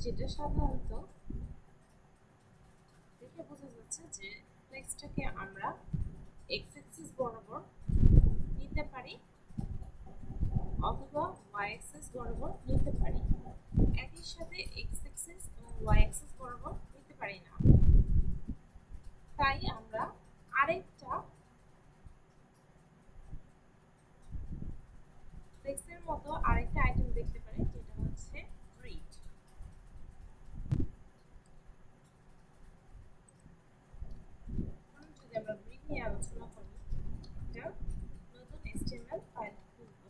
যেটা সাধারণত দেখে বোঝা যাচ্ছে যে ফ্লেক্সটাকে আমরা এক্স অ্যাক্সিস বরাবর নিতে পারি অথবা ওয়াই অ্যাক্সিস বরাবর নিতে পারি, একই সাথে এক্স অ্যাক্সিস এবং ওয়াই অ্যাক্সিস বরাবর নিতে পারি না। তাই আমরা আরেকটা ফ্লেক্সের মতো আরেকটা আইটেম দেখতে পারি, যেটা হচ্ছে গ্রিড। যদি আমরা গ্রিড নিয়ে আলোচনা করি, একটা নতুন HTML ফাইল খুলব।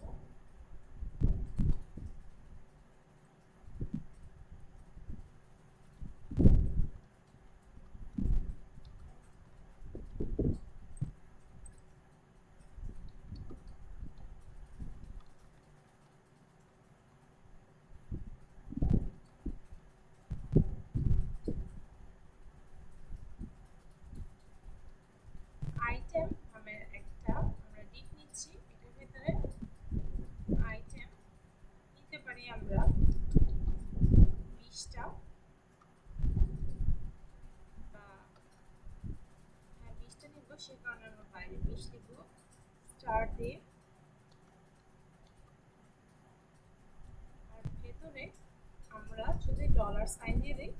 আইটেম নামের একটা আমরা ডিপ নিচ্ছি, এটার ভিতরে আইটেম নিতে পারি আমরা 20টা বা 20টা নিব, সে কারণে আমরা বাইরে 20 লিখব স্টার দিয়ে। আর ভেতরে আমরা যদি ডলার সাইন দিয়ে দিই,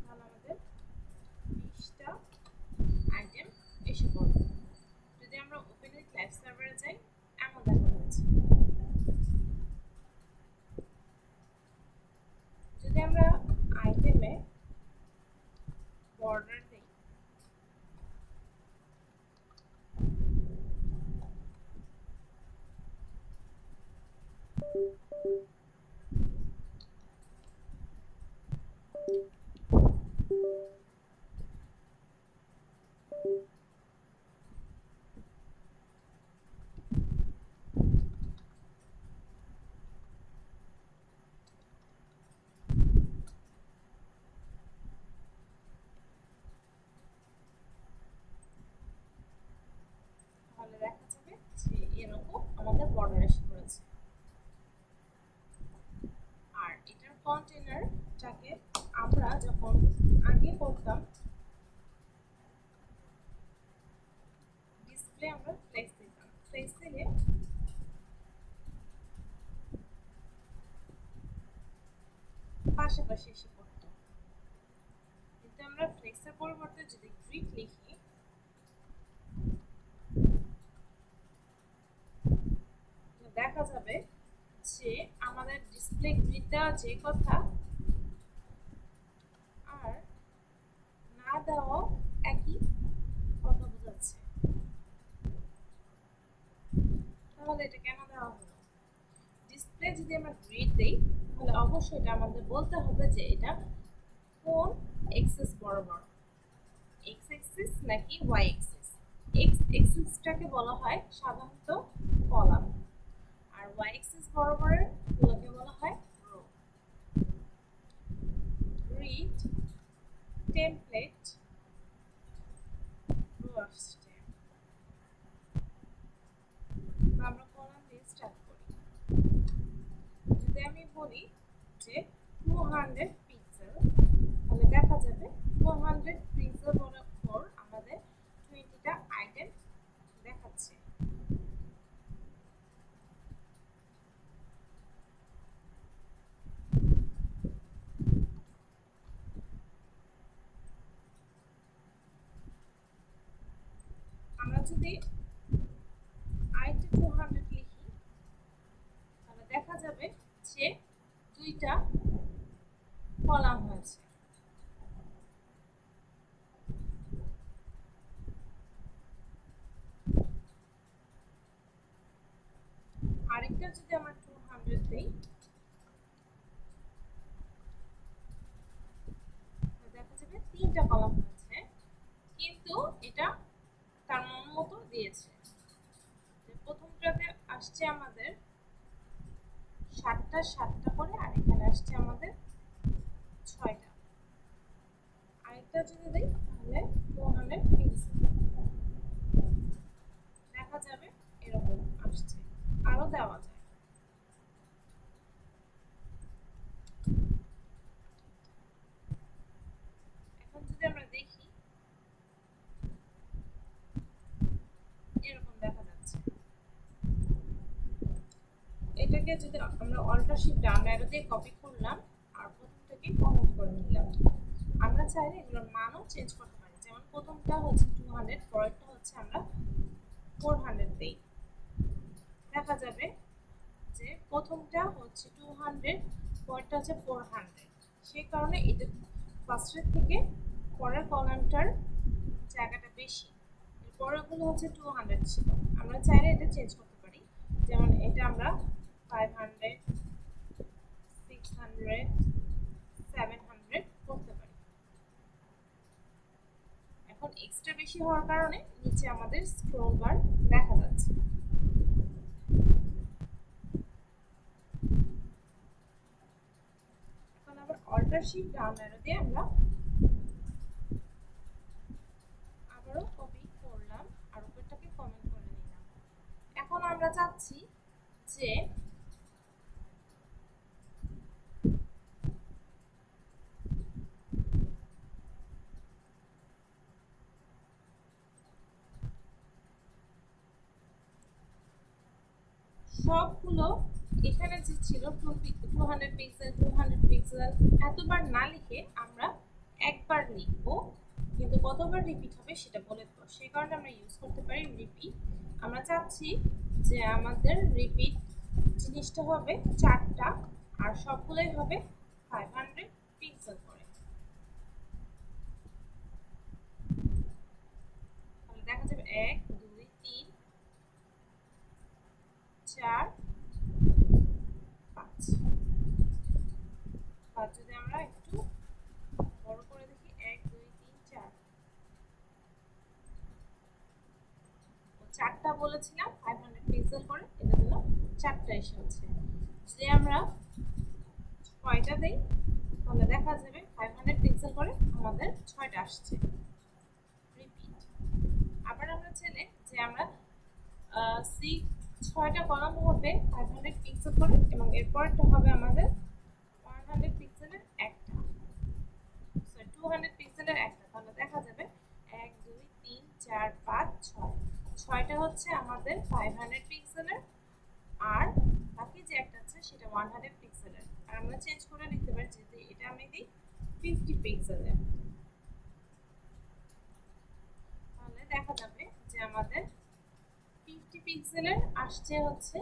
তাহলে আমাদের 20টা আইটেম এসে পড়বে। যদি আমরা ওপেন উইথ লাইভ সার্ভারে যাই, এমন দেখা যাচ্ছে। যদি আমরা আইটেমে বর্ডার দিই, তাহলে দেখা যাবে যে এরকম আমাদের বর্ডার এসে পড়েছে। আর এটার কন্টেনারটাকে আমরা যখন আগে করতাম ডিসপ্লে, আমরা ফ্লেক্স দিতাম, ফ্লেক্স দিলে পাশাপাশি এসে পড়তো। কিন্তু আমরা ফ্লেক্সের পরিবর্তে যদি গ্রিড লিখি, দেখা যাবে যে আমাদের ডিসপ্লে গ্রিড দেওয়া যে কথা আর না দেওয়া একই কথা বোঝাচ্ছে। তাহলে এটা কেন দেওয়া হলো? ডিসপ্লে যদি আমরা গ্রিড দেই, তাহলে অবশ্যই এটা আমাদের বলতে হবে যে এটা কোন এক্সিস বরাবর, এক্স অ্যাক্সিস নাকি ওয়াই অ্যাক্সিস। এক্স অ্যাক্সিসটাকে বলা হয় সাধারণত কলাম, আর ওয়াই অ্যাক্সিস বরাবরের গুলোকে বলা হয় row. Grid template row stem, আমরা কলাম দিয়ে স্টার্ট করি। যদি আমি বলি যে 200 পিক্সেল, তাহলে দেখা যাবে 200 পিক্সেল বরাবর আমাদের 20টা আইটেম দেখাচ্ছে। আমরা যদি আইটেম 200 লিখি, তাহলে দেখা যাবে যে 2টা কলাম হয়েছে। আরেকটা যদি আমরা 200 দেই, দেখা যাবে 3টা কলাম হয়েছে, কিন্তু এটা তার মন মতো দিয়েছে। প্রথমটাতে আসছে আমাদের 7টা করে, আর এখানে আসছে আমাদের 6টা। আরেকটা যদি দেই, তাহলে 200 পিক্সেল। আরো দেওয়া যায়। এখন যদি আমরা দেখি এরকম দেখা যাচ্ছে। এটাকে যদি আমরা অল্টার শিফট ডাউন অ্যারো দিয়ে কপি করলাম আর প্রথমটাকে কমেন্ট করে নিলাম, আমরা চাইলে এগুলোর মানও চেঞ্জ করতে পারি। যেমন প্রথমটা হচ্ছে 200, পরেরটা হচ্ছে আমরা 400 দেই, দেখা যাবে যে প্রথমটা হচ্ছে 200, পরেরটা হচ্ছে 400। সেই কারণে এটা ফার্স্টের থেকে পরের কলামটার জায়গাটা বেশি, এর পরেরগুলো হচ্ছে 200 ছিল। আমরা চাইলে এটা চেঞ্জ করতে পারি, যেমন এটা আমরা 500, 600, 700 করতে পারি। এখন এক্সট্রা বেশি হওয়ার কারণে নিচে আমাদের স্ক্রল বার দেখা যাচ্ছে। এখন আবার অল্টার শিফট ডাউন অ্যারো দিয়ে আমরা আবারও কপি করলাম আর উপরটাকে কমেন্ট করে নিলাম। এখন আমরা চাচ্ছি যে সবগুলো এখানে যে ছিল 200 পিক্সেল 200 পিক্সেল এতবার না লিখে আমরা একবার লিখবো, কিন্তু কতবার রিপিট হবে সেটা বলে দেবো। সেই কারণে আমরা ইউজ করতে পারি রিপিট। আমরা চাচ্ছি যে আমাদের রিপিট জিনিসটা হবে 4টা আর সবগুলোই হবে 500 পিক্সেল করে। তাহলে দেখা যাবে 1 2 3 4 5। যদি আমরা একটু বড় করে দেখি 1 2 3 4, 4টা বলেছিলাম 500 পিক্সেল করে, এটা জন্য 4টা এসেছে। যদি আমরা 6টা দেই তাহলে দেখা যাবে 500 পিক্সেল করে আমাদের 6টা আসছে। রিপিট। আবার আমরা চাইলে যে আমরা 6টা কলাম হবে 500 পিক্সেল করে এবং এরপরটা হবে আমাদের 100 পিক্সেলের একটা, সরি 200 পিক্সেলের একটা। তাহলে দেখা যাবে 1 2 3 4 5 6, 6টা হচ্ছে আমাদের 500 পিক্সেলের আর বাকি যে একটা আছে সেটা 100 পিক্সেলের। আর আমরা চেঞ্জ করে লিখতে পারি যে এটা আমি দিই 50 পিক্সেলের, তাহলে দেখা যাবে যে আমাদের 50 পিক্সেলের আসছে হচ্ছে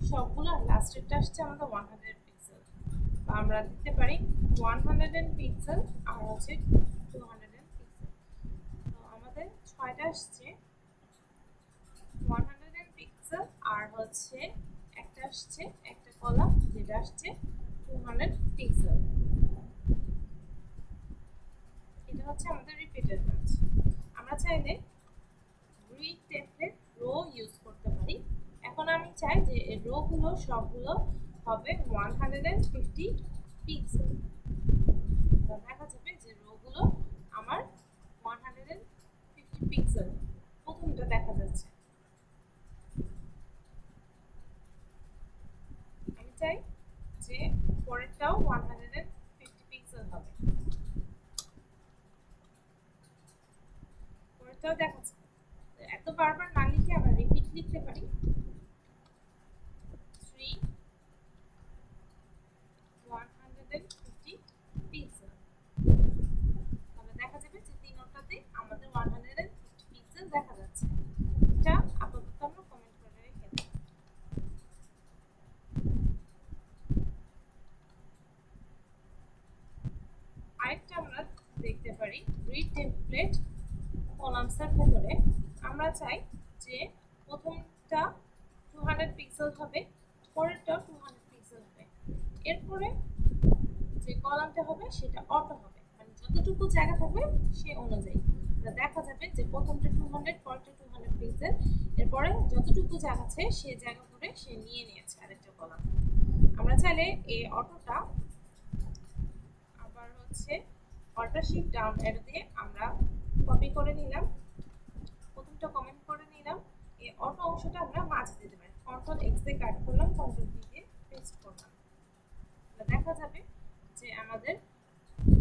সবগুলো আর লাস্টেরটা আসছে আমাদের 100 পিক্সেল। বা আমরা দিতে পারি 100 পিক্সেল আর হচ্ছে 200 পিক্সেল। তো আমাদের 6টা আসছে 100 পিক্সেল আর হচ্ছে একটা আসছে একটা কলাম যেটা আসছে 200 পিক্সেল। এটা হচ্ছে আমাদের রিপিটেড কাজ। আমরা চাইলে গ্রিড টেমপ্লেট রো ইউজ করতে পারি। এখন আমি চাই যে এই রো গুলো সবগুলো হবে 150 পিক্সেল। দেখা যাবে যে রো গুলো আমার 150 পিক্সেল প্রথমটা দেখা যাচ্ছে। আমি চাই যে পরেরটাও 150 পিক্সেল হবে, পরেরটাও দেখাচ্ছে। এত বারবার না লিখে আমরা রিপিট লিখতে পারি 3 150 পিক্সেল। তাহলে দেখা যাবে যে তিনটাতে আমাদের 150 পিক্সেল দেখা যাচ্ছে। এটা আপাতত আমরা কমেন্ট করে রেখে দিই। আরেকটা আমরা দেখতে পারি গ্রিড টেমপ্লেট কলামসের ভেতরে আমরা চাই যে প্রথমটা 200 পিক্সেল হবে, পরেরটাও 200 পিক্সেল হবে, এরপরে যে কলামটা হবে সেটা অটো হবে, মানে যতটুকু জায়গা থাকবে সে অনুযায়ী দেখা যাবে যে প্রথমটা 200, পরেরটা 200 পিক্সেল, এরপরে যতটুকু জায়গা আছে সেই জায়গা করে সে নিয়ে নিয়েছে আরেকটা কলাম। আমরা চাইলে এই অটোটা আবার হচ্ছে অল্টার শিফট ডাউন অ্যারো দিয়ে আমরা কপি করে নিলাম, প্রথমটা কমেন্ট করে নিলাম, এই অটো অংশটা আমরা মাঝে দিতে পারি। কন্ট্রোল এক্স দিয়ে কাট করলাম, কন্ট্রোল ভি দিয়ে পেস্ট করলাম। দেখা যাবে যে আমাদের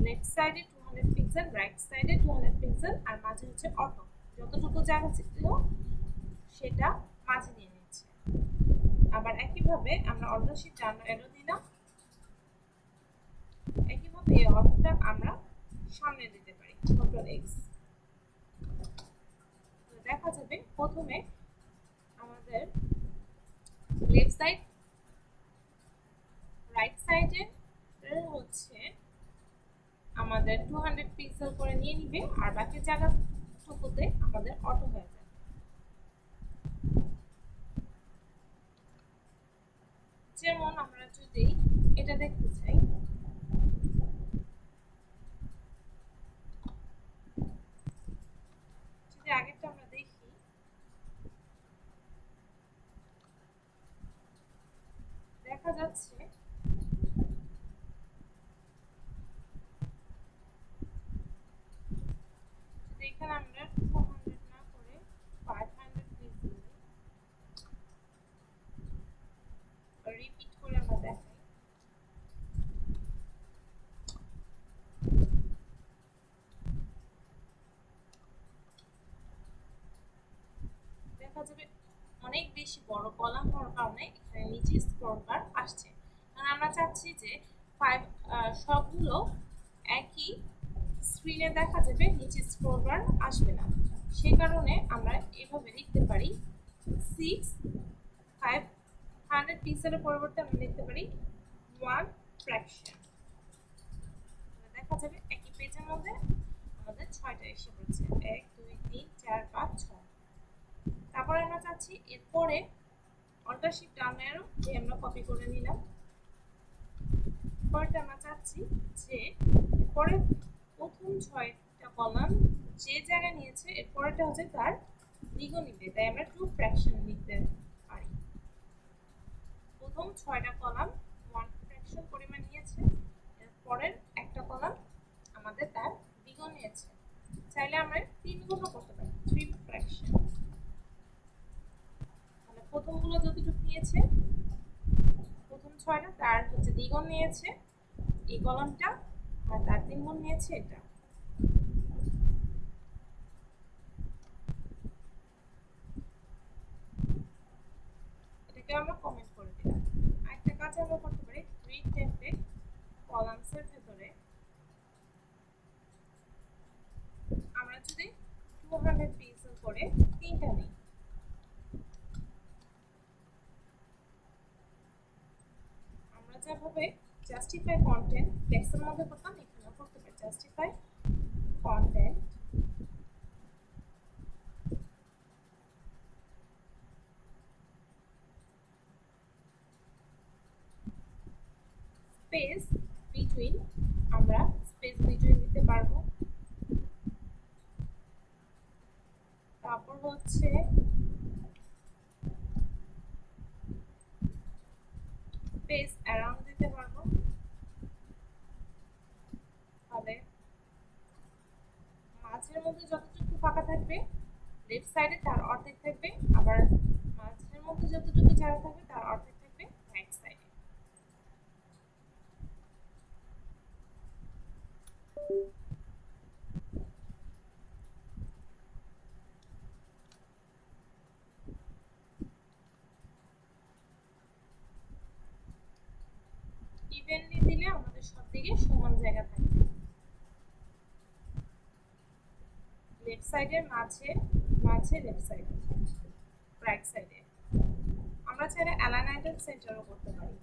লেফট সাইডে 200 পিক্সেল, রাইট সাইডে 200 পিক্সেল, আর মাঝে হচ্ছে অটো, যতটুকু জায়গা ছিল সেটা মাঝে নিয়ে নিচ্ছে। আবার একইভাবে আমরা অল্টার শিফট ডাউন অ্যারো দিলাম, একইভাবে এই অটোটা আমরা সামনে দিতে পারি, কন্ট্রোল এক্স। দেখা যাবে প্রথমে আমাদের লেফট সাইড, রাইট সাইডে হচ্ছে আমাদের 200 পিক্সেল করে নিয়ে নিবে, আর বাকি জায়গাটুকুতে আমাদের অটো হয়ে যাবে। যেমন আমরা যদি এটা দেখতে চাই, যদি আগেরটা আমরা দেখি, দেখা যাচ্ছে যদি এখানে আমরা 200 না করে 500 পিক্সেল রিপিট করে আমরা দেখাই, দেখা যাবে অনেক বেশি বড় কলাম হওয়ার কারণে এখানে নিচে স্ক্রল বার আসছে। কারণ আমরা চাচ্ছি যে সবগুলো একই স্ক্রিনে দেখা যাবে, নিচে স্ক্রল বার আসবে না। সেই কারণে আমরা এভাবে লিখতে পারি 500 পিক্সেলের পরিবর্তে আমরা লিখতে পারি 1 ফ্র্যাকশন। দেখা যাবে একই পেজের মধ্যে আমাদের 6টা এসে পড়ছে, 1 2 3 4 5 6। তারপরে আমরা চাচ্ছি এরপরে অল্টার শিফট ডাউন অ্যারো দিয়ে আমরা কপি করে নিলাম। পরেরটা আমরা চাচ্ছি যে পরে প্রথম 6টা কলাম যে জায়গায় নিয়েছে, এর পরেরটা হচ্ছে তার দ্বিগুণ নিবে, তাই আমরা 2 ফ্র্যাকশন লিখতে পারি। প্রথম 6টা কলাম 1 ফ্র্যাকশন পরিমাণ নিয়েছে, এর পরের একটা কলাম আমাদের তার দ্বিগুণ নিয়েছে। চাইলে আমরা 3 গুণও করতে পারি, 3 ফ্র্যাকশন। মানে প্রথমগুলো যতটুকু নিয়েছে, প্রথম 6টা তার হচ্ছে দ্বিগুণ নিয়েছে এই কলামটা, আর তার 3 গুণ নিয়েছে এটা। এটাকে আমরা কমেন্ট করে দিলাম। আরেকটা কাজ আমরা করতে পারি, রিড টেমপ্লেট কলামসের ভেতরে আমরা যদি 200 পিক্সেল করে 3টা নিই, আমরা যেভাবে জাস্টিফাই কন্টেন্ট টেক্সটের মধ্যে করতাম, এখানেও করতে পারি জাস্টিফাই কন্টেন্ট স্পেস বিটুইন, আমরা স্পেস বিটুইন দিতে পারবো। তারপর হচ্ছে স্পেস অ্যারাউন্ড দিতে পারবো। তাহলে মাঝের মধ্যে যতটুকু ফাঁকা থাকবে লেফট সাইডে তার অর্ধেক থাকবে, আবার মাঝের মধ্যে যতটুকু জায়গা থাকবে তার অর্ধেক থাকবে রাইট সাইডে। ইভেনলি দিলে আমাদের সব দিকে সমান জায়গা থাকবে। লেফট সাইডের মাঝে মাঝে লেফট সাইডে, রাইট সাইডে। আমরা চাইলে অ্যালাইনমেন্ট সেন্টারও করতে পারি,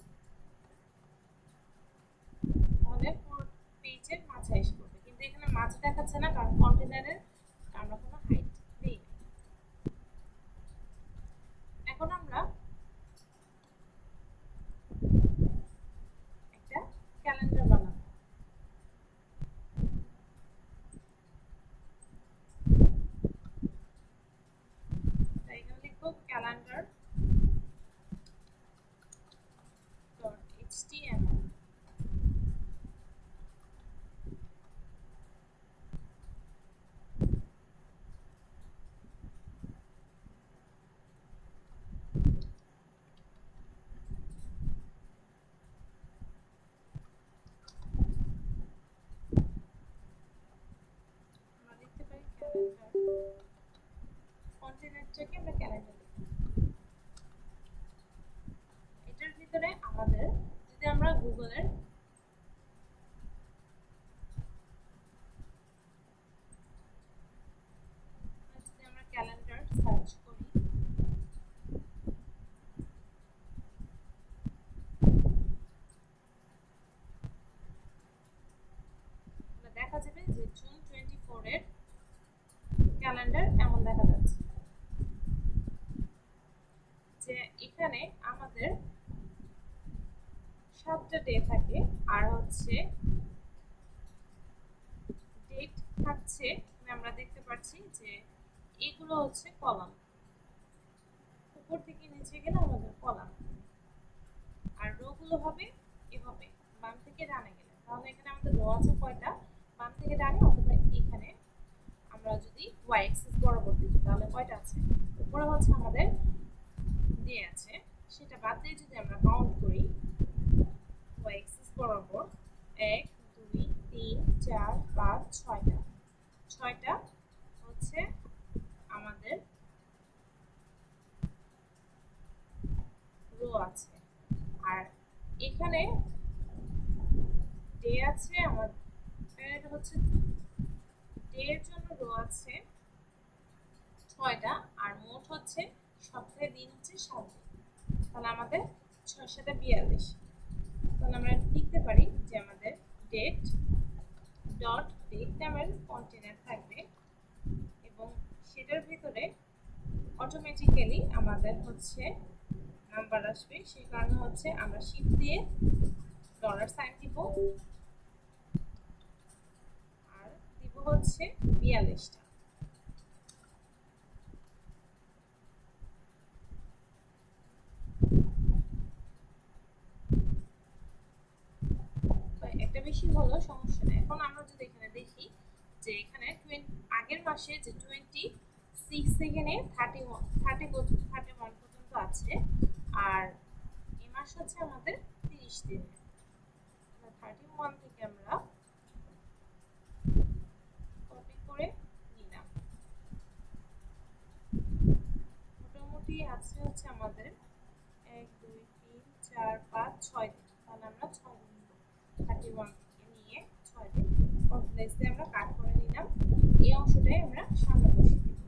তাহলে পুরো পেজের মাঝে এসে পড়বে। কিন্তু এখানে মাঝে দেখাচ্ছে না, কারণ কন্টেনারের আমরা কোনো হাইট নেই। এখন আমরা একটা ক্যালেন্ডার বানাবো। তাই এখানে লিখবো ক্যালেন্ডার .html। এটাকে আমরা ক্যালেন্ডার লিখি। এটার ভিতরে আমাদের যদি আমরা গুগলের যদি আমরা ক্যালেন্ডার সার্চ করি, দেখা যাবে যে জুন 24 এর ক্যালেন্ডার এমন দেখা যাচ্ছে যে এখানে আমাদের 7টা ডে থাকে আর হচ্ছে ডেট থাকছে। আমরা দেখতে পাচ্ছি যে এগুলো হচ্ছে কলাম, উপর থেকে নিচে গেলে আমাদের কলাম, আর রো গুলো হবে এভাবে বাম থেকে ডানে গেলে। তাহলে এখানে আমাদের রো আছে কয়টা, বাম থেকে ডানে, অথবা এখানে আমরা যদি ওয়াই অ্যাক্সিস বরাবর দিই তাহলে কয়টা আছে। উপরে হচ্ছে আমাদের দিয়ে আছে, সেটা বাদ দিয়ে যদি আমরা কাউন্ট করি ওয়াই অ্যাক্সিস বরাবর 1 2 3 4 5 6টা, 6টা হচ্ছে আমাদের রো আছে। আর এখানে ডে আছে আমাদের হচ্ছে ডে এর জন্য রো আছে 6টা, আর মোট হচ্ছে সপ্তাহের দিন হচ্ছে 7 দিন। তাহলে আমাদের 6 7 42। তাহলে আমরা লিখতে পারি যে আমাদের ডেট ডট ডেট নামের কন্টেনার থাকবে এবং সেটার ভিতরে অটোমেটিক্যালি আমাদের হচ্ছে নাম্বার আসবে। সেই কারণে হচ্ছে আমরা শিফট দিয়ে ডলার সাইন দিব আর দিব হচ্ছে 42টা। একটা বেশি হলো সমস্যা নেই। এখন আমরা যদি এখানে দেখি যে এখানে আগের মাসে যে 26 সেকেন্ডে 31 পর্যন্ত আছে, আর এই মাস হচ্ছে আমাদের 30 দিন। 31 থেকে আমরা কপি করে নিলাম। মোটামুটি আছে হচ্ছে আমাদের 1 2 3 4 5 6 দিন। তাহলে আমরা 6 দিন 31 থেকে নিয়ে 6 দিন কমপ্লেক্স দিয়ে আমরা কাট করে নিলাম। এই অংশটাই আমরা সামনে বসিয়ে দিব।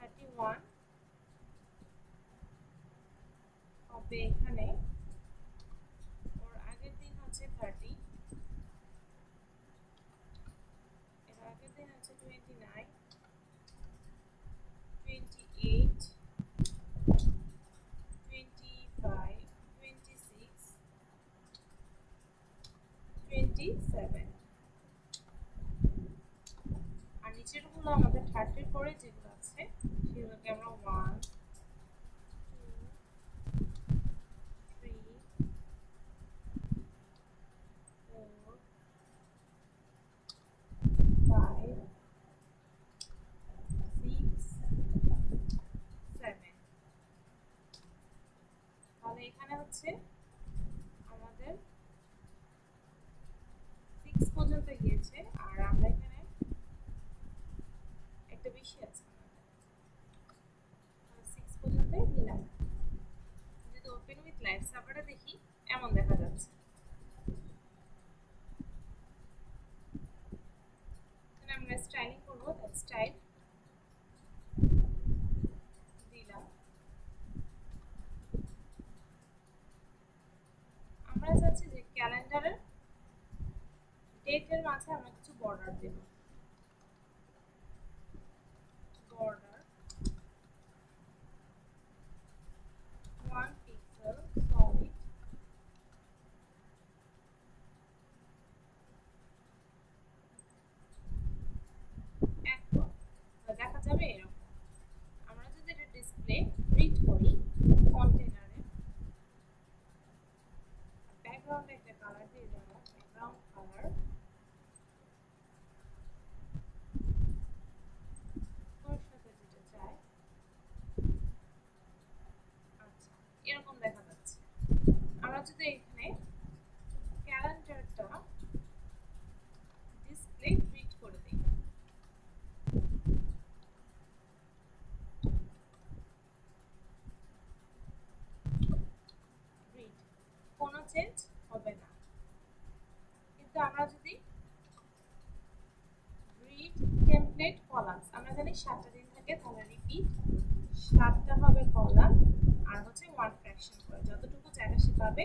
31 হবে এখানে, ওর আগের দিন হচ্ছে 30, এর আগের দিন হচ্ছে 29, 28, 25, 26, 27। আর নিচের গুলো আমাদের 30 এর পরে যেগুলো আছে সেগুলোকে আমরা 1 2 3 4 5 6 7। তাহলে এখানে হচ্ছে আমাদের 6 পর্যন্ত গিয়েছে, আর আমরা এখানে একটা বেশি আছে আমাদের 6 পর্যন্ত নিলাম। যদি ওপেন উইথ লাইভ সার্ভারে দেখি এমন দেখা যাচ্ছে। এখানে আমরা স্টাইলিং করব, তাই স্টাইল দিলাম। আমরা চাচ্ছি যে ক্যালেন্ডারের ডেটের মাঝে আমরা কিছু বর্ডার দেব। বর্ডার 1 পিক্সেল সলিড, দেখা যাবে এরকম। আমরা যদি এটা ডিসপ্লে প্রিন্ট করি কন্টেনারে, ব্যাকগ্রাউন্ডে একটা কালার দিয়ে দেবো, ব্যাকগ্রাউন্ড কালার ওর সাথে আমরা যদি রিড টেমপ্লেট কলামস, আমরা জানি 7টা দিন থাকে, তাহলে রিপিট 7টা হবে কলাম আর হচ্ছে 1 ফ্র্যাকশন করে যতটুকু জায়গা সে পাবে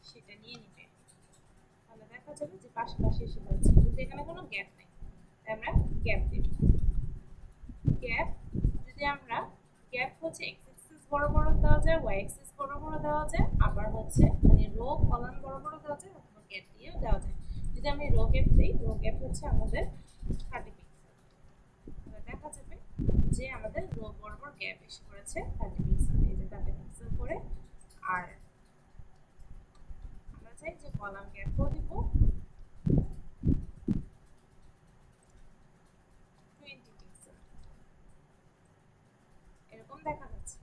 সেটা নিয়ে নিবে। তাহলে দেখা যাবে যে পাশাপাশি এসে যাচ্ছে, কিন্তু এখানে কোনো গ্যাপ নেই, তাই আমরা গ্যাপ দেব। গ্যাপ যদি আমরা গ্যাপ হচ্ছে এক্স অ্যাক্সিস বড় বড় দেওয়া যায়, ওয়াই অ্যাক্সিস বড় বড় দেওয়া যায়, আবার হচ্ছে মানে রো কলাম বড় বড় দেওয়া যায়, অথবা গ্যাপ দিয়েও দেওয়া যায়। যদি আমি রো গ্যাপ দিই, রো গ্যাপ হচ্ছে আমাদের 30 পিক্সেল, তাহলে দেখা যাবে যে আমাদের রো বরাবর গ্যাপ এসে পড়েছে 30 পিক্সেল, এই যে 30 পিক্সেল করে। আর আমরা চাই যে কলাম গ্যাপও দিব 20 পিক্সেল, এরকম দেখা যাচ্ছে।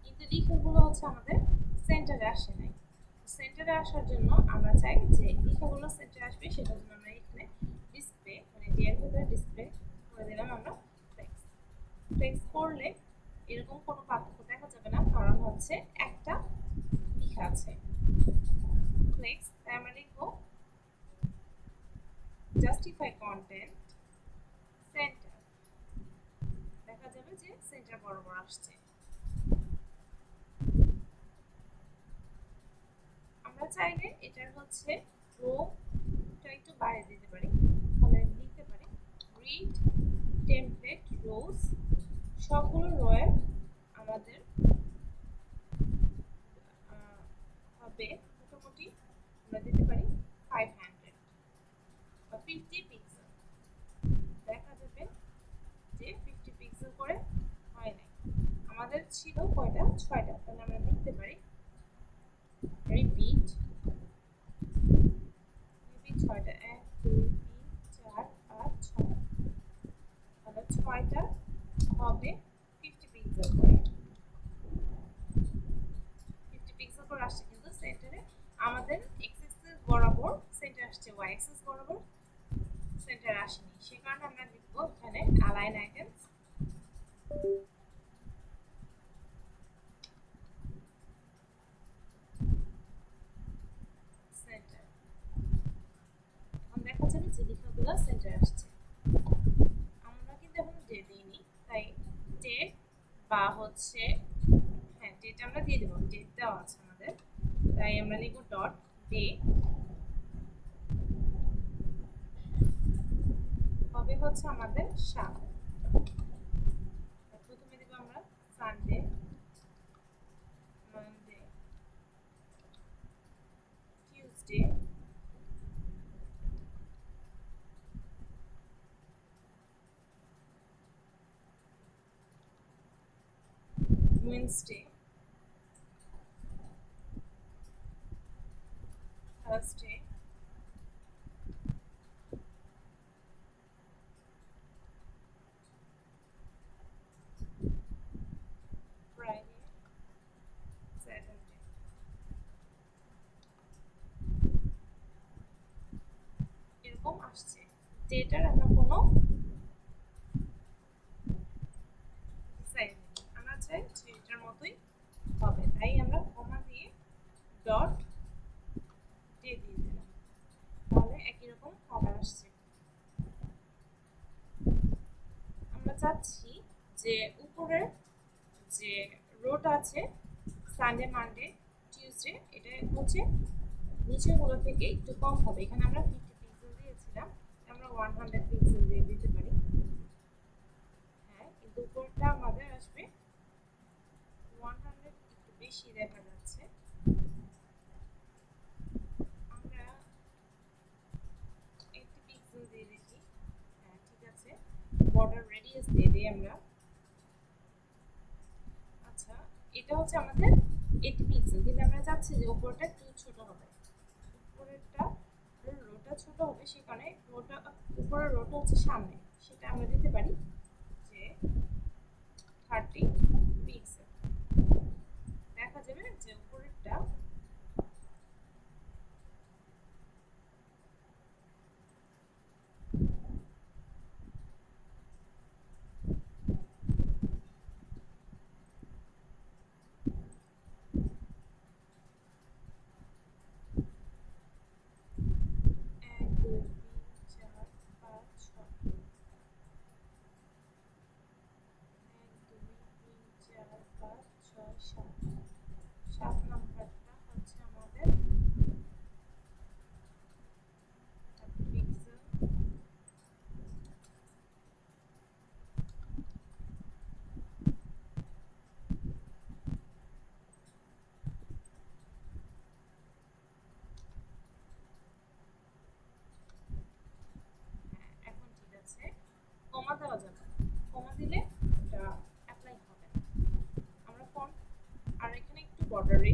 কিন্তু লেখাগুলো হচ্ছে আমাদের সেন্টারে আসে নাই। সেন্টারে আসার জন্য আমরা চাই যে লেখাগুলো সেন্টারে আসবে, সেটার জন্য আমরা এখানে ডিসপ্লে মানে ডিএর ভিতরে ডিসপ্লে করে দিলাম আমরা ফ্লেক্স। ফ্লেক্স করলে এরকম কোনো পার্থক্য দেখা যাবে না, কারণ হচ্ছে একটা লেখা আছে ফ্লেক্স, তাই আমরা লিখবো জাস্টিফাই কন্টেন্ট সেন্টার, দেখা যাবে যে সেন্টার বরাবর আসছে। আমরা চাইলে এটার হচ্ছে রোটা একটু বাড়িয়ে দিতে পারি, তাহলে লিখতে পারি রিড টেমপ্লেট রোজ, সবগুলো রোয়ের আমাদের হবে মোটামুটি আমরা দিতে পারি 500 বা 50 পিক্সেল, দেখা যাবে যে 50 পিক্সেল করে হয় নাই, আমাদের ছিল কয়টা 6টা, তাহলে আমরা লিখতে পারি রিপিট 6টা 1 2 3 4 5 6, তাহলে 6টা হবে 50 পিক্সেল করে, 50 পিক্সেল করে আসছে, কিন্তু সেন্টারে আমাদের এক্স অ্যাক্সিস বরাবর সেন্টার আসছে, ওয়াই অ্যাক্সিস বরাবর সেন্টার আসেনি, সে কারণে আমরা লিখবো এখানে অ্যালাইন আইটেমস সেন্টার। এখন দেখা যাবে যে লেখাগুলো সেন্টার আসছে। আমরা কিন্তু এখন ডে দিইনি, তাই ডেট বা হচ্ছে হ্যাঁ ডেট আমরা দিয়ে দেবো, ডেট দেওয়া আছে আমাদের, তাই আমরা লিখব ডট ডে, হবে হচ্ছে আমাদের 7, প্রথমে দেব আমরা Sunday, Monday, Tuesday, Wednesday, Thursday, Friday, Saturday. এরকম আসছে, ডেটার আমরা কোনো আমরা চাই যে এটার মতোই হবে, তাই আমরা কমা দিয়ে ডট ডে দিয়ে দিলাম, তাহলে একই রকম হবে আসছে। আমরা চাচ্ছি যে উপরের যে রোটা আছে সানডে মানডে টিউসডে, এটা হচ্ছে নিচেরগুলো থেকে একটু কম হবে, এখানে আমরা 50 পিক্সেল দিয়েছিলাম, আমরা 100 পিক্সেল দিয়ে দিতে পারি। হ্যাঁ, কিন্তু উপরটা আমাদের আসবে 100, একটু বেশি দেখা যাচ্ছে, আমরা 80 পিক্সেল দিয়ে দেখি। হ্যাঁ ঠিক আছে, বর্ডার রেডিয়াস দিয়ে দিই আমরা। আচ্ছা, এটা হচ্ছে আমাদের 80 পিক্সেল, কিন্তু আমরা চাচ্ছি যে উপরটা একটু ছোট হবে, উপরেরটা রোটা ছোট হবে, সে কারণে রোটা উপরের রোটা হচ্ছে সামনে, সেটা আমরা দিতে পারি যে 30 পিক্সেল, দেখা যাবে যে উপরেরটা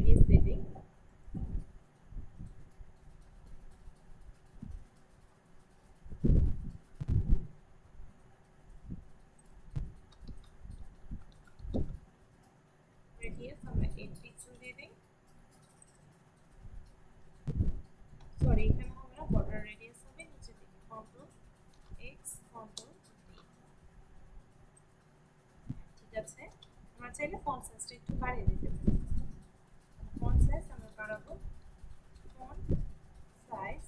রেডিয়াস দিয়ে দিই। রেডিয়াস আমরা 8 পিক্সেল দিয়ে দিই। সরি, এখানে হবে না, বর্ডার রেডিয়াস হবে নিচে দিকে কন্ট্রোল এক্স কন্ট্রোল ভি। ঠিক আছে, আমরা চাইলে ফন্ট সাইজটা একটু বাড়িয়ে দিতে পারি। ফন্ট সাইজ আমরা বাড়াবো। ফন্ট সাইজ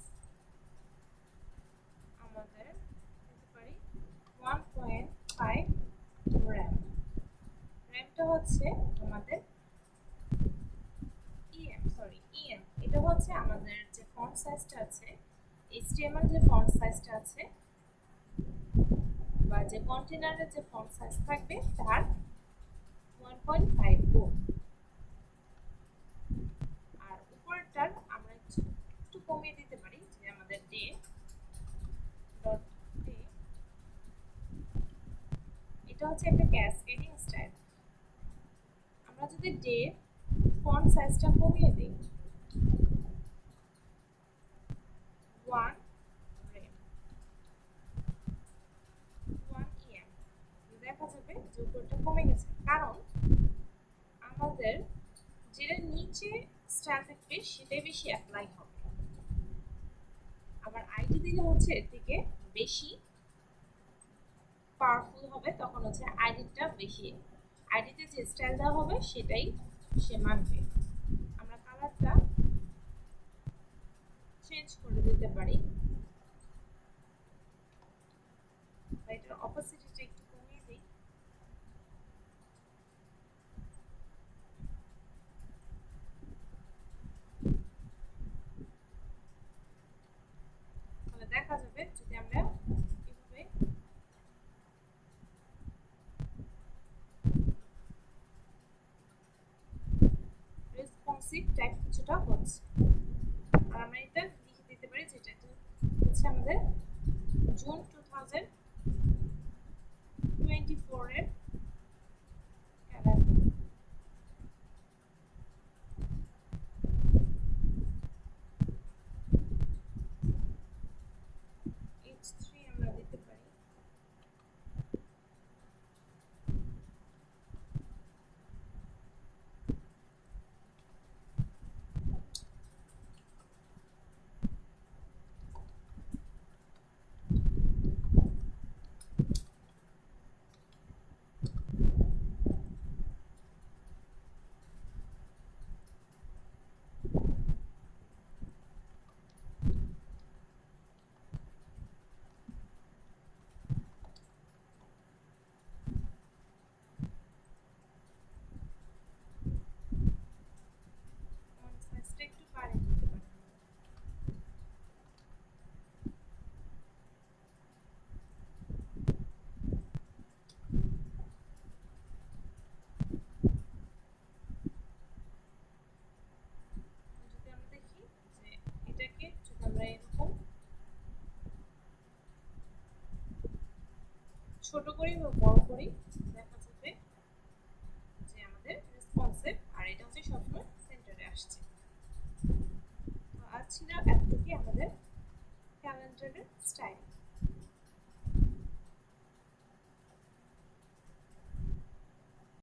আমাদের দিতে পারি 1.5 র্যাম। র্যামটা হচ্ছে আমাদের ইএম। এটা হচ্ছে আমাদের যে ফন্ট সাইজটা আছে, HTML যে ফন্ট সাইজটা আছে বা যে কন্টেনারের যে ফন্ট সাইজ থাকবে তার 1.5 গুণ। আর উপরেরটার আমরা একটু কমিয়ে দিতে পারি, যে আমাদের ডে ডট ডে, এটা হচ্ছে একটা ক্যাসকেডিং স্টাইল। আমরা যদি ডে ফন্ট সাইজটা কমিয়ে দিই 1 রেম 1 ইএম, দেখা যাবে যে উপরটা কমে গেছে, কারণ আমাদের যেটা নিচে স্টাইল থাকবে সেটাই বেশি অ্যাপ্লাই হবে। আবার আইডি দিলে হচ্ছে এর থেকে বেশি পাওয়ারফুল হবে, তখন হচ্ছে আইডিটা বেশি, আইডিতে যে স্টাইল দেওয়া হবে সেটাই সে মানবে। আমরা কালারটা চেঞ্জ করে দিতে পারি, এটার অপোজিটটা একটু কমিয়ে দিই। তাহলে দেখা যাবে যদি আমরা এভাবে রেসপন্সিভ টাইপ কিছুটা হচ্ছে। আর আমরা এটা লিখে দিতে পারি যেটা হচ্ছে আমাদের জুন 2024 এর ক্যালেন্ডার। H3 আমরা দিতে পারি। ফন্ট সাইজটা একটু বাড়িয়ে দিতে পারি। যদি আমরা দেখি যে এটাকে যদি আমরা এরকম ছোট করি বা বড় করি, দেখা যাবে যে আমাদের রেসপন্সিভ, আর এটা হচ্ছে সবসময় সেন্টারে আসছে। তো আজ ছিল এতটুকুই আমাদের ক্যালেন্ডারের স্টাইল।